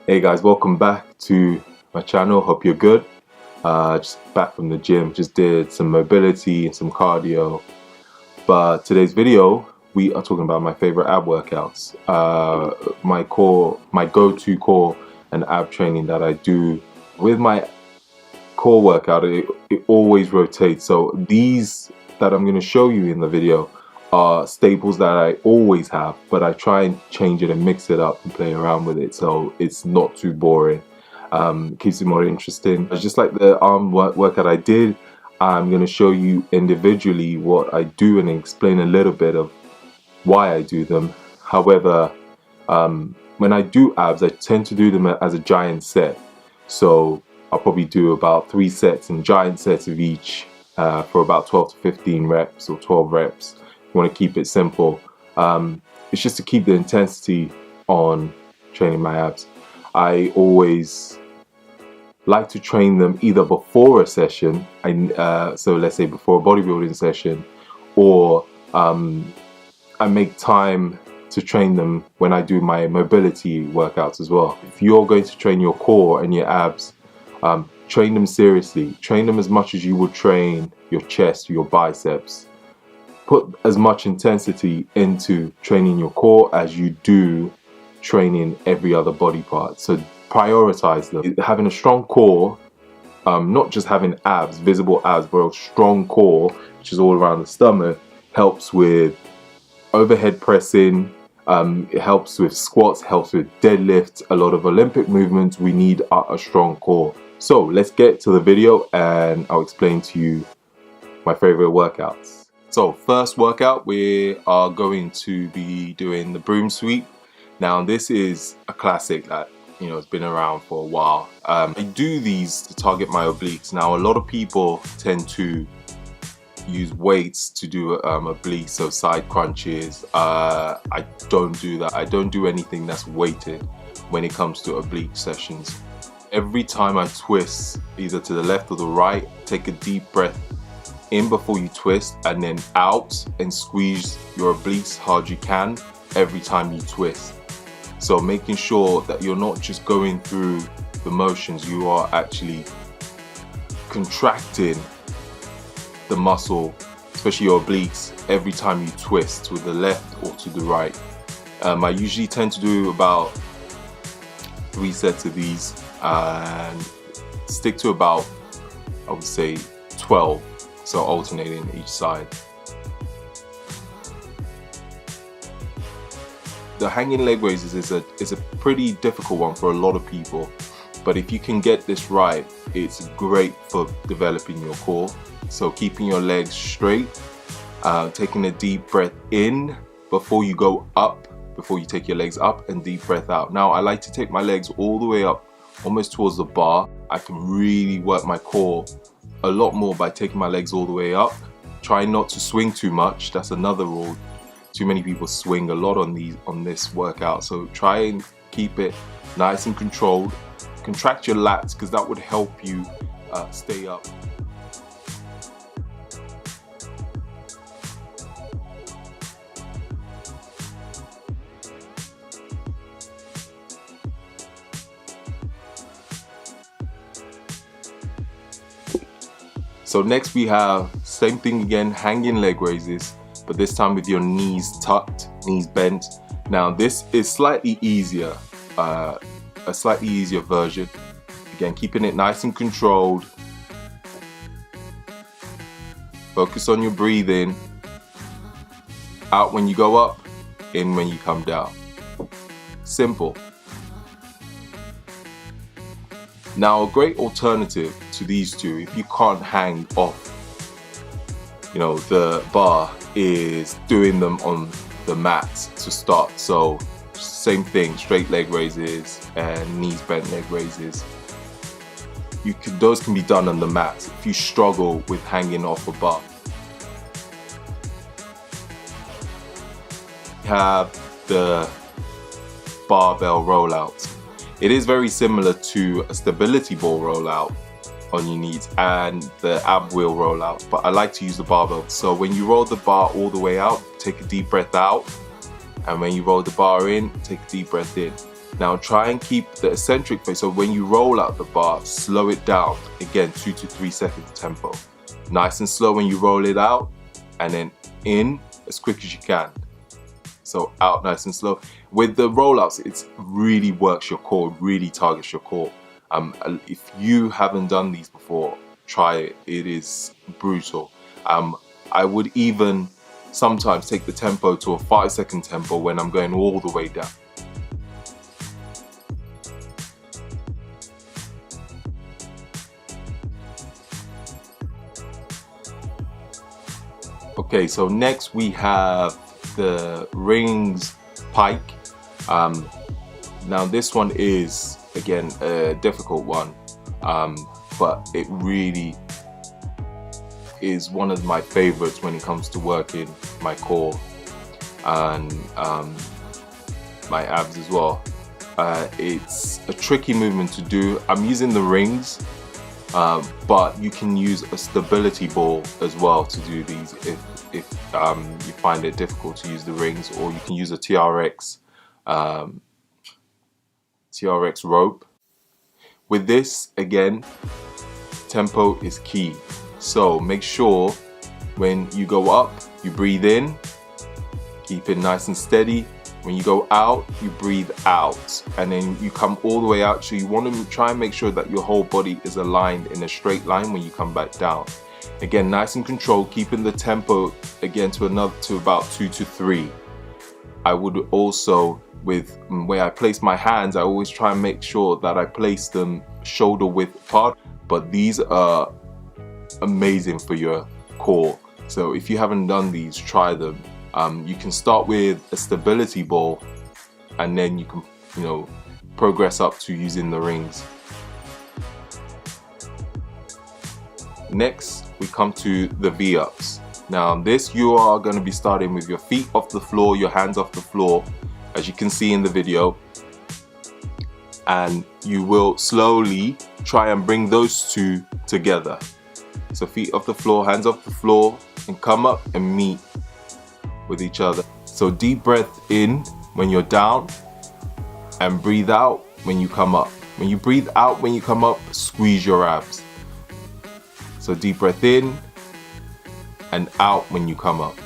Hey guys, welcome back to my channel. Hope you're good. Just back from the gym, just did some mobility and some cardio. But today's video, we are talking about my favorite ab workouts. My go-to core and ab training that I do. With my core workout, it always rotates. So these that I'm going to show you in the video are staples that I always have, but I try and change it and mix it up and play around with it so it's not too boring. Keeps it more interesting. It's just like the arm workout I did. I'm going to show you individually what I do and explain a little bit of why I do them. However, when I do abs, I tend to do them as a giant set. So I'll probably do about 3 sets and giant sets of each for about 12 to 15 reps or 12 reps. You want to keep it simple. It's just to keep the intensity on training my abs. I always like to train them either before a session, so let's say before a bodybuilding session, or I make time to train them when I do my mobility workouts as well. If you're going to train your core and your abs, train them seriously. Train them as much as you would train your chest, your biceps. Put as much intensity into training your core as you do training every other body part. So prioritize them. Having a strong core, not just having abs, visible abs, but a strong core, which is all around the stomach, helps with overhead pressing, it helps with squats, helps with deadlifts. A lot of Olympic movements, we need a strong core. So let's get to the video and I'll explain to you my favorite workouts. So first workout, we are going to be doing the broom sweep. Now this is a classic that has been around for a while. I do these to target my obliques. Now a lot of people tend to use weights to do obliques, so side crunches. I don't do that. I don't do anything that's weighted when it comes to oblique sessions. Every time I twist either to the left or the right, take a deep breath in before you twist and then out and squeeze your obliques hard you can every time you twist. So making sure that you're not just going through the motions, you are actually contracting the muscle, especially your obliques, every time you twist to the left or to the right. I usually tend to do about 3 sets of these and stick to about, I would say, 12. So alternating each side. The hanging leg raises is a pretty difficult one for a lot of people, but if you can get this right, it's great for developing your core. So keeping your legs straight, taking a deep breath in before you go up, before you take your legs up, and deep breath out. Now I like to take my legs all the way up, almost towards the bar. I can really work my core a lot more by taking my legs all the way up. Try not to swing too much. That's another rule. Too many people swing a lot on this workout, so try and keep it nice and controlled. Contract your lats because that would help you stay up. So next we have same thing again, hanging leg raises, but this time with your knees tucked, knees bent. Now this is slightly easier, a slightly easier version. Again, keeping it nice and controlled. Focus on your breathing. Out when you go up, in when you come down. Simple. Now a great alternative to these two, if you can't hang off the bar, is doing them on the mats to start. So same thing, straight leg raises and knees bent leg raises. Those can be done on the mats if you struggle with hanging off a bar. You have the barbell rollouts. It is very similar to a stability ball rollout on your knees and the ab wheel rollout, but I like to use the barbell. So when you roll the bar all the way out, take a deep breath out, and when you roll the bar in, take a deep breath in. Now try and keep the eccentric phase, so when you roll out the bar, slow it down. Again, 2 to 3 seconds tempo. Nice and slow when you roll it out, and then in as quick as you can. So out nice and slow. With the rollouts, it really works your core, really targets your core. If you haven't done these before, try it. It is brutal. I would even sometimes take the tempo to a 5-second tempo when I'm going all the way down. Okay, so next we have the rings pike. Now this one is, again, a difficult one, but it really is one of my favorites when it comes to working my core and my abs as well. It's a tricky movement to do. I'm using the rings, but you can use a stability ball as well to do these if you find it difficult to use the rings, or you can use a TRX rope. With this, again, tempo is key. So make sure when you go up, you breathe in, keep it nice and steady. When you go out, you breathe out, and then you come all the way out. So you want to try and make sure that your whole body is aligned in a straight line when you come back down. Again, nice and controlled, keeping the tempo again to about 2 to 3. I would also, with where I place my hands, I always try and make sure that I place them shoulder width apart. But these are amazing for your core. So if you haven't done these, try them. You can start with a stability ball, and then you can, progress up to using the rings. Next, we come to the V-ups. Now this, you are going to be starting with your feet off the floor, your hands off the floor, as you can see in the video, and you will slowly try and bring those two together. So feet off the floor, hands off the floor, and come up and meet with each other. So deep breath in when you're down, and breathe out when you come up. When you breathe out when you come up, squeeze your abs. So deep breath in and out when you come up.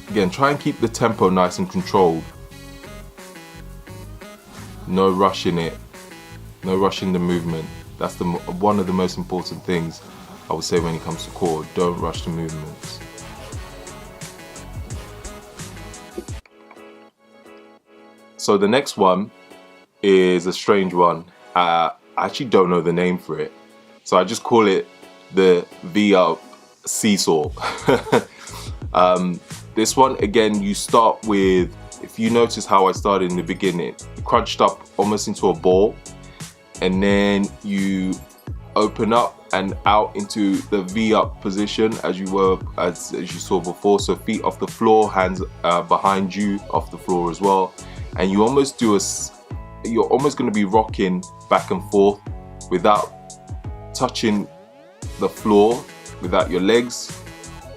Again, try and keep the tempo nice and controlled. No rushing it, no rushing the movement. That's one of the most important things I would say when it comes to core. Don't rush the movements. So the next one is a strange one. I actually don't know the name for it, so I just call it the V-up seesaw. This one, again, you start with, if you notice how I started in the beginning, you crunched up almost into a ball, and then you open up and out into the V-up position as you saw before. So feet off the floor, hands behind you off the floor as well. And you almost do you're almost going to be rocking back and forth without touching the floor, without your legs,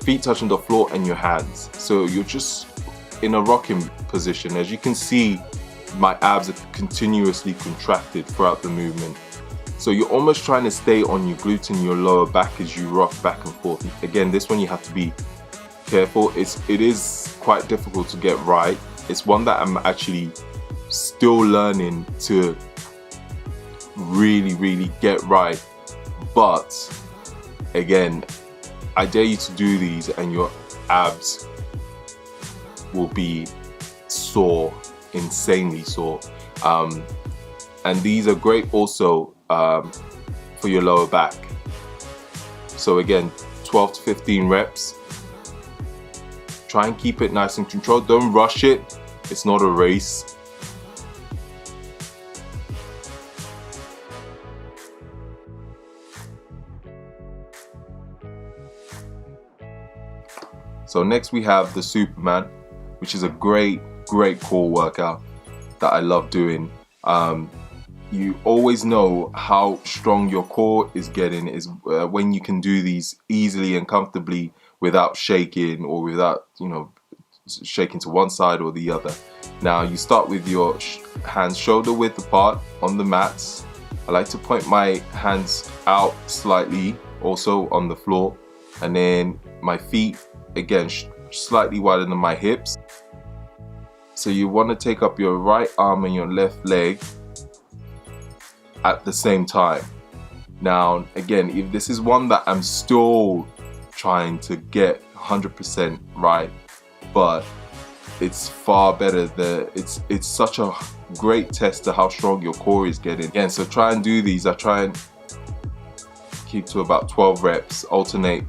feet touching the floor, and your hands. So you're just in a rocking position. As you can see, my abs are continuously contracted throughout the movement. So you're almost trying to stay on your glutes and your lower back as you rock back and forth. Again, this one you have to be careful. It is quite difficult to get right. It's one that I'm actually still learning to really get right. But again, I dare you to do these and your abs will be sore, insanely sore. And these are great also for your lower back. So again, 12 to 15 reps. Try and keep it nice and controlled. Don't rush it. It's not a race. So next we have the Superman, which is a great core workout that I love doing. You always know how strong your core is getting is when you can do these easily and comfortably without shaking or without shaking to one side or the other. Now you start with your hands shoulder width apart on the mats. I like to point my hands out slightly also on the floor, and then my feet again slightly wider than my hips. So you want to take up your right arm and your left leg at the same time. Now again, if this is one that I'm still trying to get 100% right, but it's far better. It's such a great test to how strong your core is getting. Again, so try and do these. I try and keep to about 12 reps, alternate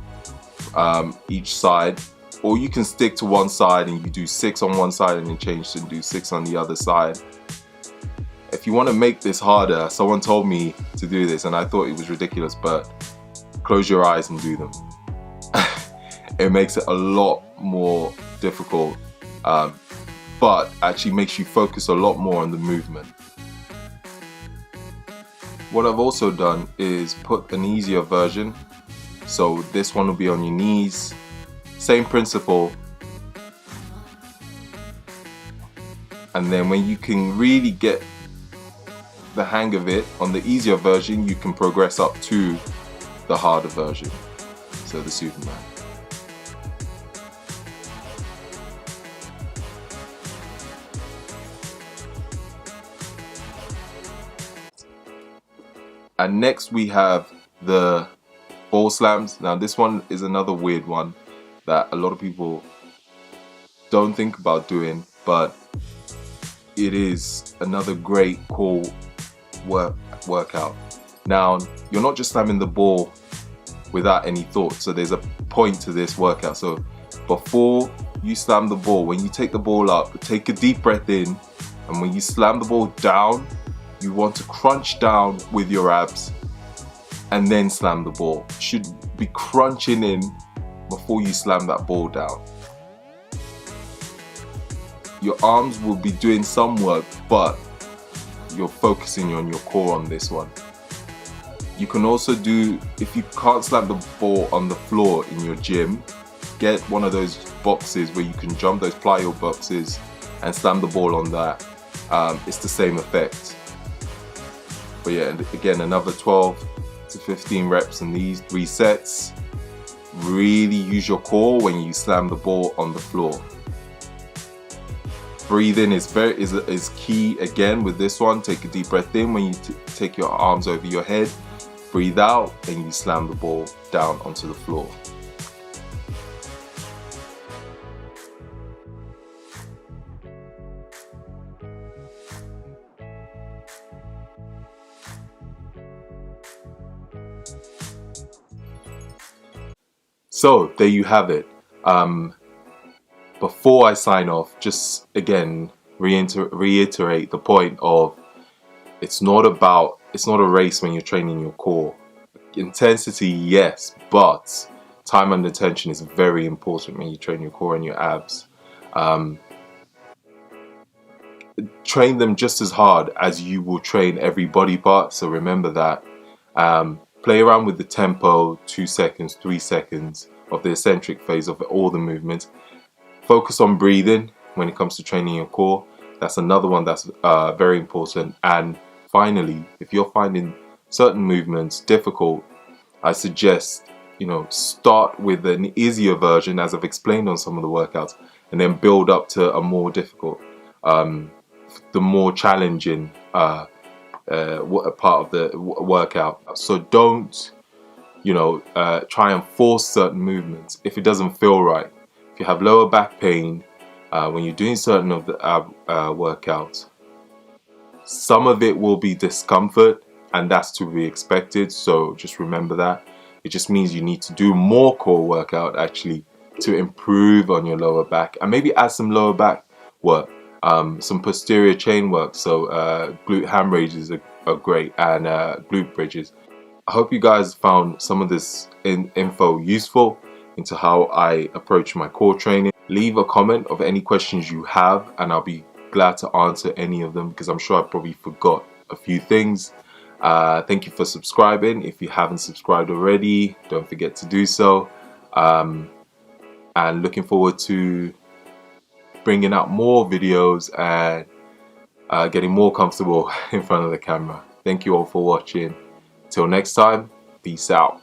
each side, or you can stick to one side and you do 6 on one side and then change to do 6 on the other side. If you want to make this harder, someone told me to do this and I thought it was ridiculous, but close your eyes and do them. It makes it a lot more difficult, but actually makes you focus a lot more on the movement. What I've also done is put an easier version. So this one will be on your knees. Same principle. And then when you can really get the hang of it on the easier version, you can progress up to the harder version. So the Superman. And next we have the ball slams. Now this one is another weird one that a lot of people don't think about doing, but it is another great core workout. Now you're not just slamming the ball without any thought, so there's a point to this workout. So before you slam the ball, when you take the ball up, take a deep breath in, and when you slam the ball down, you want to crunch down with your abs and then slam the ball. You should be crunching in before you slam that ball down. Your arms will be doing some work, but you're focusing on your core on this one. You can also do, if you can't slam the ball on the floor in your gym, get one of those boxes where you can jump, those plyo boxes, and slam the ball on that. It's the same effect. But yeah, and again, another 12 to 15 reps in these 3 sets. Really use your core when you slam the ball on the floor. Breathing is key again with this one. Take a deep breath in when you take your arms over your head. Breathe out and you slam the ball down onto the floor. So there you have it. Before I sign off, just again reiterate the point of it's not a race when you're training your core. Intensity, yes, but time and attention is very important when you train your core and your abs. Train them just as hard as you will train every body part, so remember that. Play around with the tempo, 2 seconds, 3 seconds of the eccentric phase of all the movements. Focus on breathing when it comes to training your core. That's another one that's very important. And finally, if you're finding certain movements difficult, I suggest, start with an easier version, as I've explained on some of the workouts, and then build up to a more difficult, the more challenging part of the workout. So don't, try and force certain movements if it doesn't feel right. If you have lower back pain when you're doing certain of the ab workouts, some of it will be discomfort, and that's to be expected. So just remember that. It just means you need to do more core workout actually to improve on your lower back, and maybe add some lower back work, some posterior chain work. So glute ham raises are great, and glute bridges. I hope you guys found some of this info useful into how I approach my core training. Leave a comment of any questions you have, and I'll be glad to answer any of them, because I'm sure I probably forgot a few things. Thank you for subscribing. If you haven't subscribed already, don't forget to do so. And looking forward to bringing out more videos and getting more comfortable in front of the camera. Thank you all for watching. Till next time, peace out.